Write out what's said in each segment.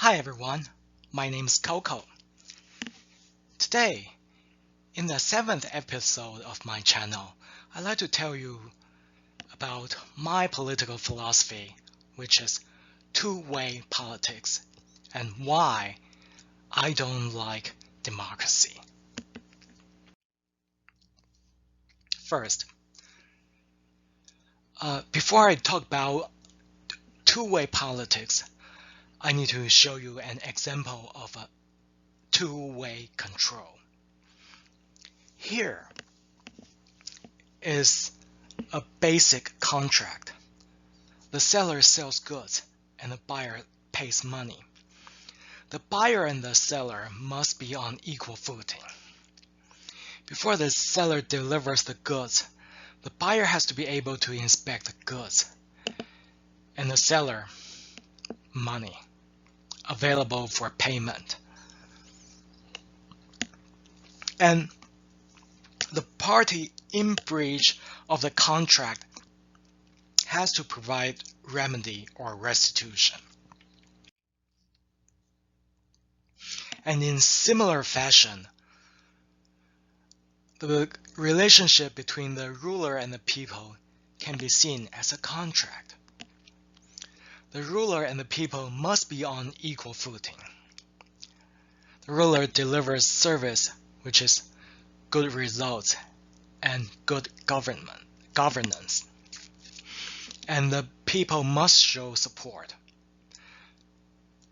Hi everyone, my name is Koko. Today, in the 7th episode of my channel, I'd like to tell you about my political philosophy, which is two-way politics, and why I don't like democracy. First, before I talk about two-way politics, I need to show you an example of a two-way control. Here is a basic contract. The seller sells goods and the buyer pays money. The buyer and the seller must be on equal footing. Before the seller delivers the goods, the buyer has to be able to inspect the goods, and the seller money available for payment. And the party in breach of the contract has to provide remedy or restitution. And in similar fashion, the relationship between the ruler and the people can be seen as a contract. The ruler and the people must be on equal footing. The ruler delivers service, which is good results and good governance. And the people must show support.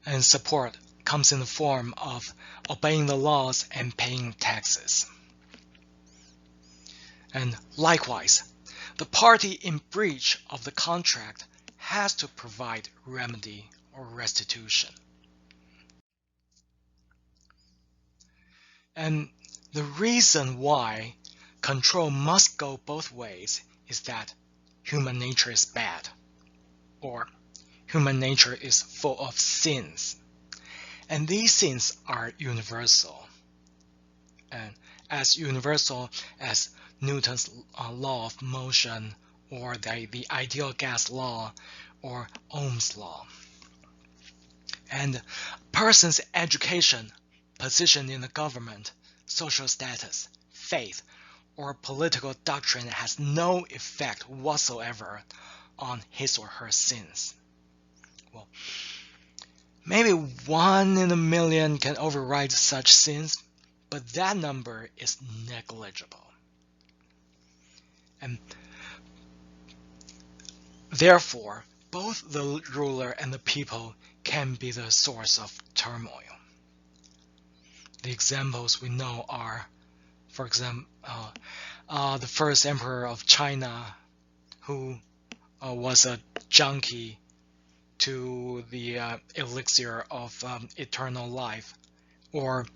And support comes in the form of obeying the laws and paying taxes. And likewise, the party in breach of the contract has to provide remedy or restitution. And the reason why control must go both ways is that human nature is bad, or human nature is full of sins. And these sins are universal, and as universal as Newton's law of motion, or the ideal gas law, or Ohm's law. And a person's education, position in the government, social status, faith, or political doctrine has no effect whatsoever on his or her sins. Well, maybe 1 in a million can override such sins, but that number is negligible. And therefore, both the ruler and the people can be the source of turmoil. The examples we know are, for example, the first emperor of China, who was a junkie to the elixir of eternal life, or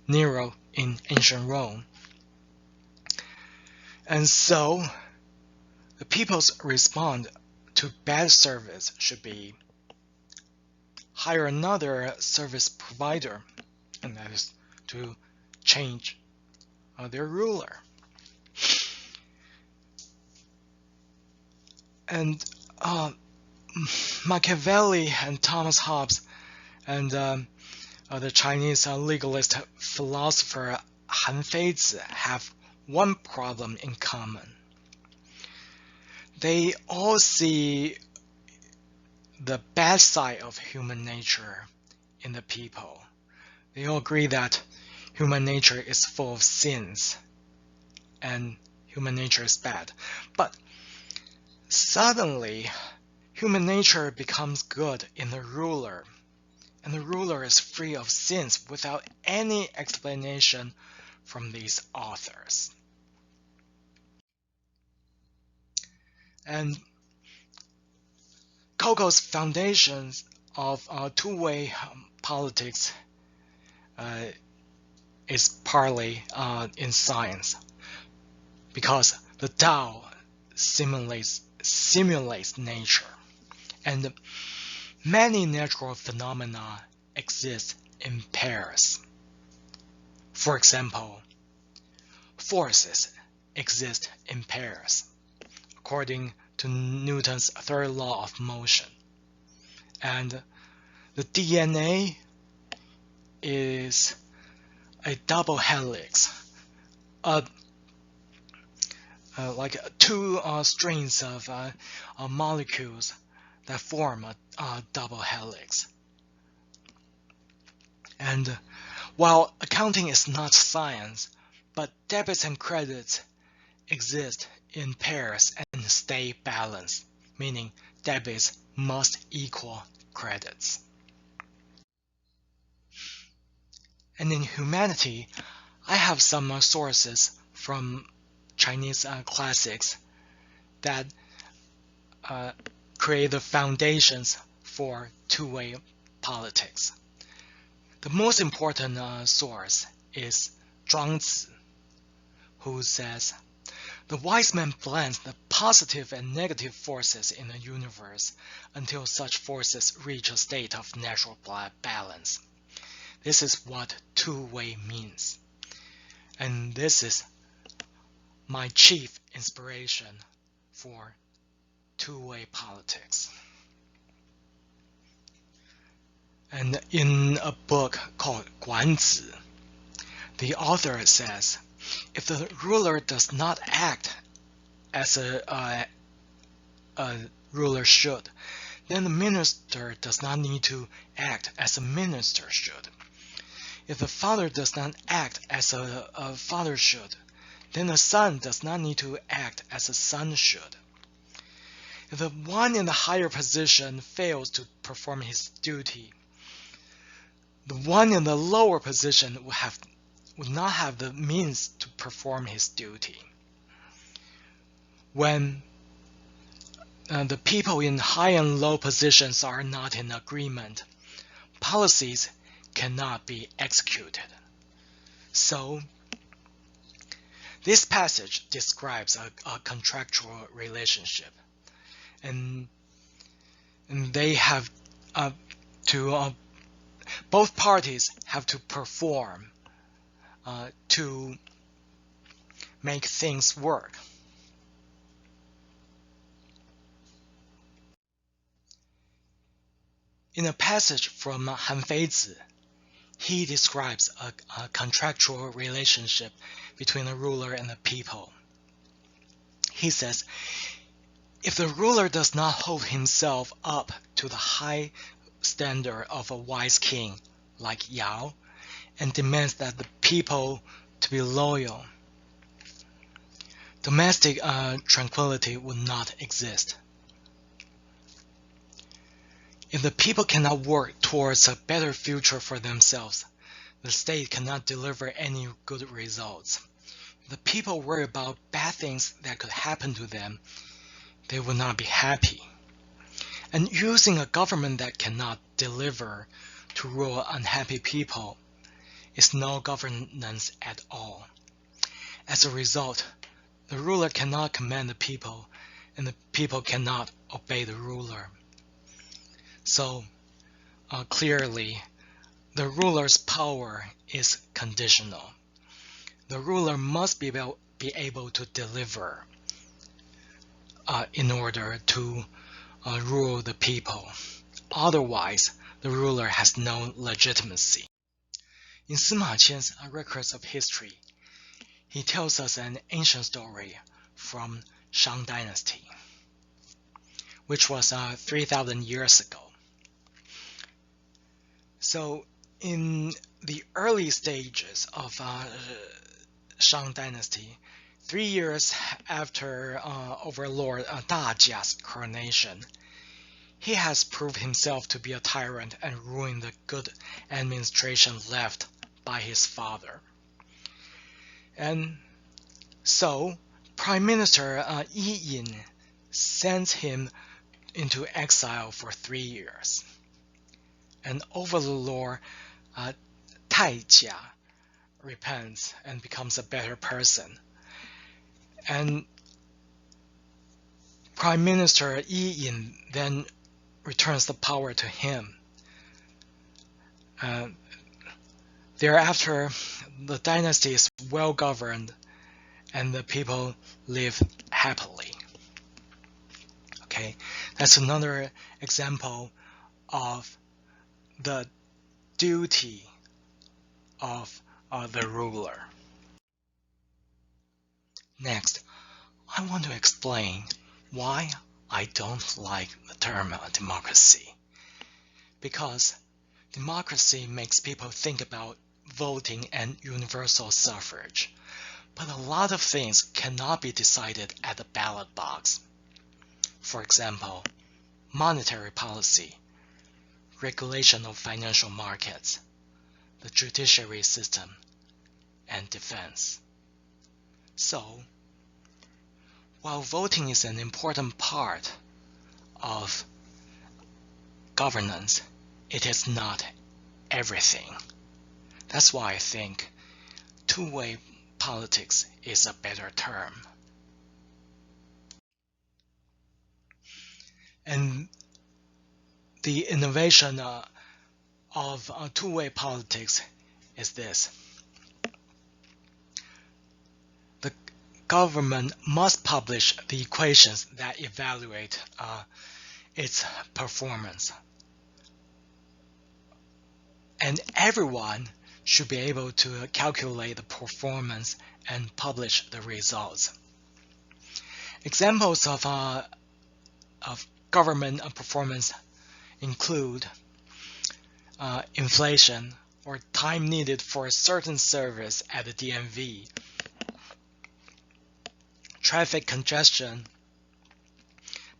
Nero in ancient Rome. And so, the people's response to bad service should be hire another service provider, and that is to change their ruler. And Machiavelli and Thomas Hobbes and the Chinese legalist philosopher Han Feizi have one problem in common. They all see the bad side of human nature in the people. They all agree that human nature is full of sins and human nature is bad. But suddenly, human nature becomes good in the ruler, and the ruler is free of sins without any explanation from these authors. And Koko's foundations of two-way politics is partly in science, because the Tao simulates nature, and many natural phenomena exist in pairs. For example, forces exist in pairs, according to Newton's third law of motion. And the DNA is a double helix, like two strings of molecules that form a double helix. And while accounting is not science, but debits and credits exist in pairs and stay balanced, meaning debits must equal credits. And in humanity, I have some sources from Chinese classics that create the foundations for two-way politics. The most important source is Zhuangzi, who says, "The wise man blends the positive and negative forces in the universe until such forces reach a state of natural balance. This is what two-way means. And this is my chief inspiration for two-way politics." And in a book called Guanzi, the author says, if the ruler does not act as a ruler should, then the minister does not need to act as a minister should. If the father does not act as a father should, then the son does not need to act as a son should. If the one in the higher position fails to perform his duty, the one in the lower position would not have the means to perform his duty. When the people in high and low positions are not in agreement, policies cannot be executed. So, this passage describes a contractual relationship, and they have both parties have to perform to make things work. In a passage from Han Feizi, he describes a contractual relationship between the ruler and the people. He says, if the ruler does not hold himself up to the high standard of a wise king like Yao and demands that the people to be loyal, domestic tranquility would not exist. If the people cannot work towards a better future for themselves, the state cannot deliver any good results. If the people worry about bad things that could happen to them, they will not be happy. And using a government that cannot deliver to rule unhappy people is no governance at all. As a result, the ruler cannot command the people, and the people cannot obey the ruler. So, clearly, the ruler's power is conditional. The ruler must be able to deliver in order to rule the people. Otherwise, the ruler has no legitimacy. In Sima Qian's Records of History, he tells us an ancient story from Shang Dynasty, which was 3,000 years ago. So, in the early stages of Shang Dynasty, 3 years after Overlord Dajia's coronation, he has proved himself to be a tyrant and ruined the good administration left by his father. And so, Prime Minister Yi Yin sends him into exile for 3 years. And Overlord Taijia repents and becomes a better person. And Prime Minister Yi Yin then returns the power to him. Thereafter, the dynasty is well governed and the people live happily. Okay, that's another example of the duty of the ruler. Next, I want to explain why I don't like the term democracy. Because democracy makes people think about voting and universal suffrage, but a lot of things cannot be decided at the ballot box. For example, monetary policy, regulation of financial markets, the judiciary system, and defense. So, while voting is an important part of governance, it is not everything. That's why I think two-way politics is a better term. And the innovation of two-way politics is this. The government must publish the equations that evaluate its performance. And everyone should be able to calculate the performance and publish the results. Examples of government performance include inflation, or time needed for a certain service at the DMV, traffic congestion,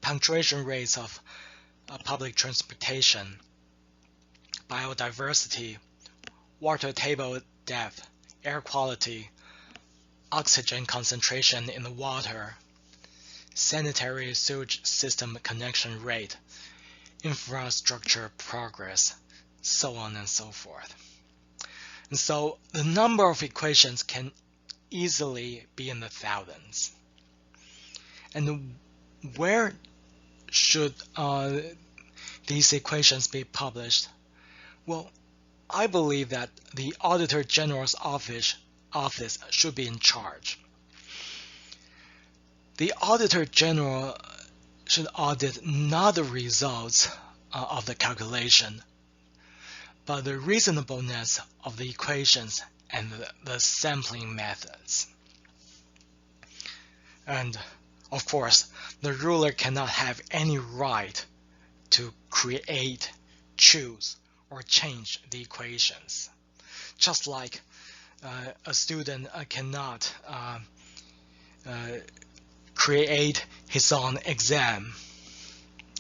punctuation rates of public transportation, biodiversity, water table depth, air quality, oxygen concentration in the water, sanitary sewage system connection rate, infrastructure progress, so on and so forth. And so the number of equations can easily be in the thousands. And where should these equations be published? Well, I believe that the Auditor General's office should be in charge. The Auditor General should audit not the results of the calculation, but the reasonableness of the equations and the sampling methods. And of course, the ruler cannot have any right to create, choose, or change the equations. Just like a student cannot create his own exam.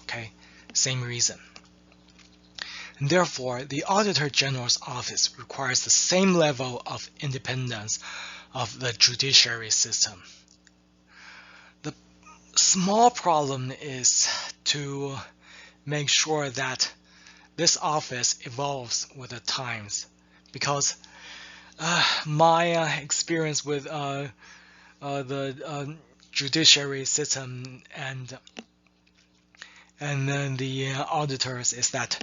Okay, same reason. And therefore, the Auditor General's office requires the same level of independence of the judiciary system. The small problem is to make sure that this office evolves with the times, because my experience with the judiciary system and then the auditors is that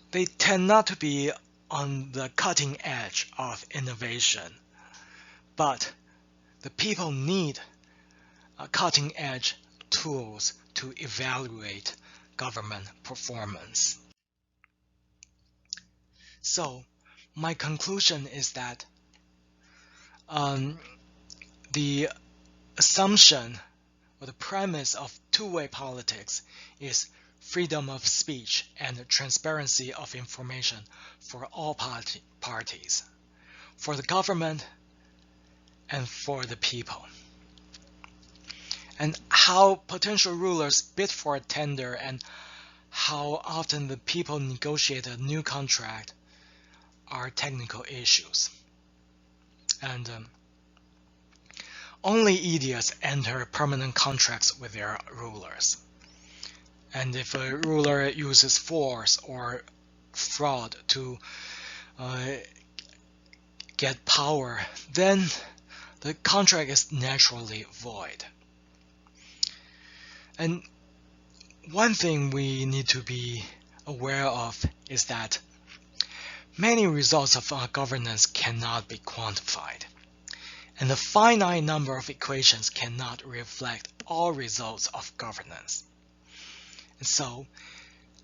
they tend not to be on the cutting edge of innovation, but the people need cutting edge tools to evaluate government performance. So my conclusion is that the assumption or the premise of two-way politics is freedom of speech and transparency of information for all parties, for the government and for the people. And how potential rulers bid for a tender and how often the people negotiate a new contract are technical issues. And only idiots enter permanent contracts with their rulers. And if a ruler uses force or fraud to get power, then the contract is naturally void. And one thing we need to be aware of is that many results of governance cannot be quantified, and the finite number of equations cannot reflect all results of governance. And so,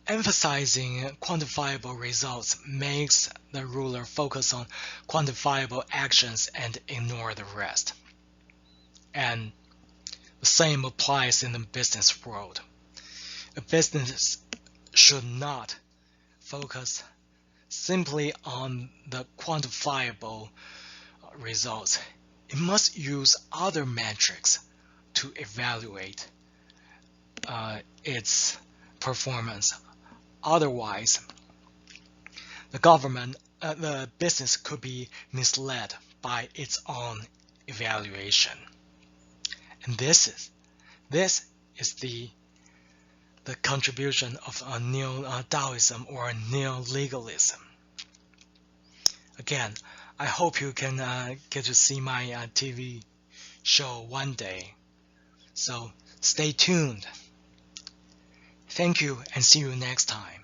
Emphasizing quantifiable results makes the ruler focus on quantifiable actions and ignore the rest. And the same applies in the business world. A business should not focus simply on the quantifiable results. It must use other metrics to evaluate its performance. Otherwise, the business could be misled by its own evaluation. And this is the contribution of Neo-Taoism or Neo-Legalism. Again, I hope you can get to see my TV show one day. So stay tuned. Thank you and see you next time.